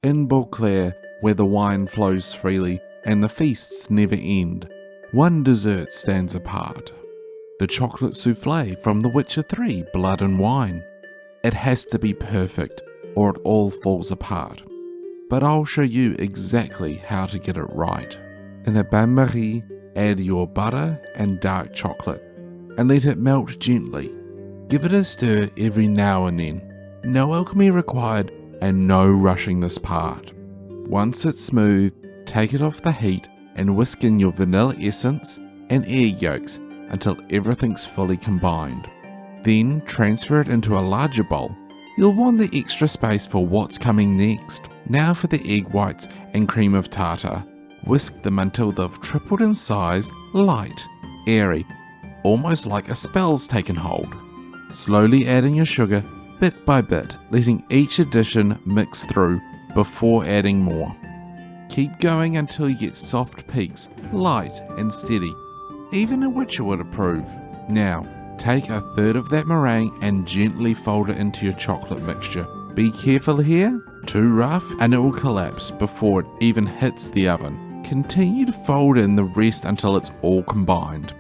In Beauclair, where the wine flows freely and the feasts never end, one dessert stands apart. The chocolate soufflé from The Witcher 3 Blood and Wine. It has to be perfect or it all falls apart. But I'll show you exactly how to get it right. In a bain-marie, add your butter and dark chocolate and let it melt gently. Give it a stir every now and then. No alchemy required and no rushing this part. Once it's smooth, take it off the heat and whisk in your vanilla essence and egg yolks until everything's fully combined. Then transfer it into a larger bowl. You'll want the extra space for what's coming next. Now for the egg whites and cream of tartar. Whisk them until they've tripled in size, light, airy, almost like a spell's taken hold. Slowly adding your sugar, bit by bit, letting each addition mix through before adding more. Keep going until you get soft peaks, light and steady. Even a witcher would approve. Now, take a third of that meringue and gently fold it into your chocolate mixture. Be careful here, too rough and it will collapse before it even hits the oven. Continue to fold in the rest until it's all combined.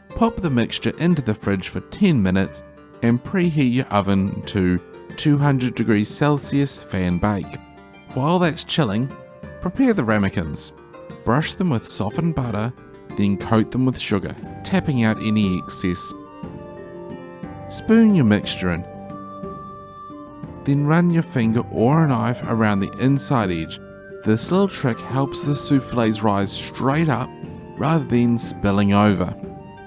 Pop the mixture into the fridge for 10 minutes and preheat your oven to 200 degrees Celsius fan bake. While that's chilling, prepare the ramekins. Brush them with softened butter, then coat them with sugar, tapping out any excess. Spoon your mixture in. Then run your finger or a knife around the inside edge. This little trick helps the soufflés rise straight up rather than spilling over.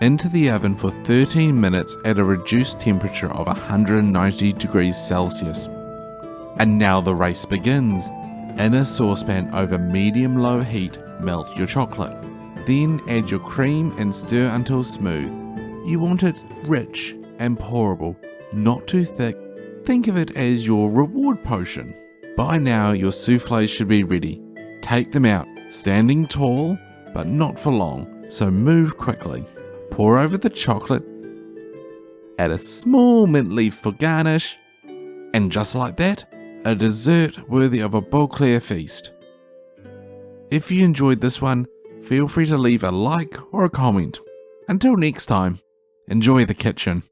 Into the oven for 13 minutes at a reduced temperature of 190 degrees Celsius. And now the race begins. In a saucepan over medium-low heat, melt your chocolate. Then add your cream and stir until smooth. You want it rich and pourable, not too thick. Think of it as your reward potion. By now your soufflés should be ready. Take them out, standing tall, but not for long, so move quickly. Pour over the chocolate, add a small mint leaf for garnish, and just like that, a dessert worthy of a Beauclair feast. If you enjoyed this one, feel free to leave a like or a comment. Until next time, enjoy the kitchen.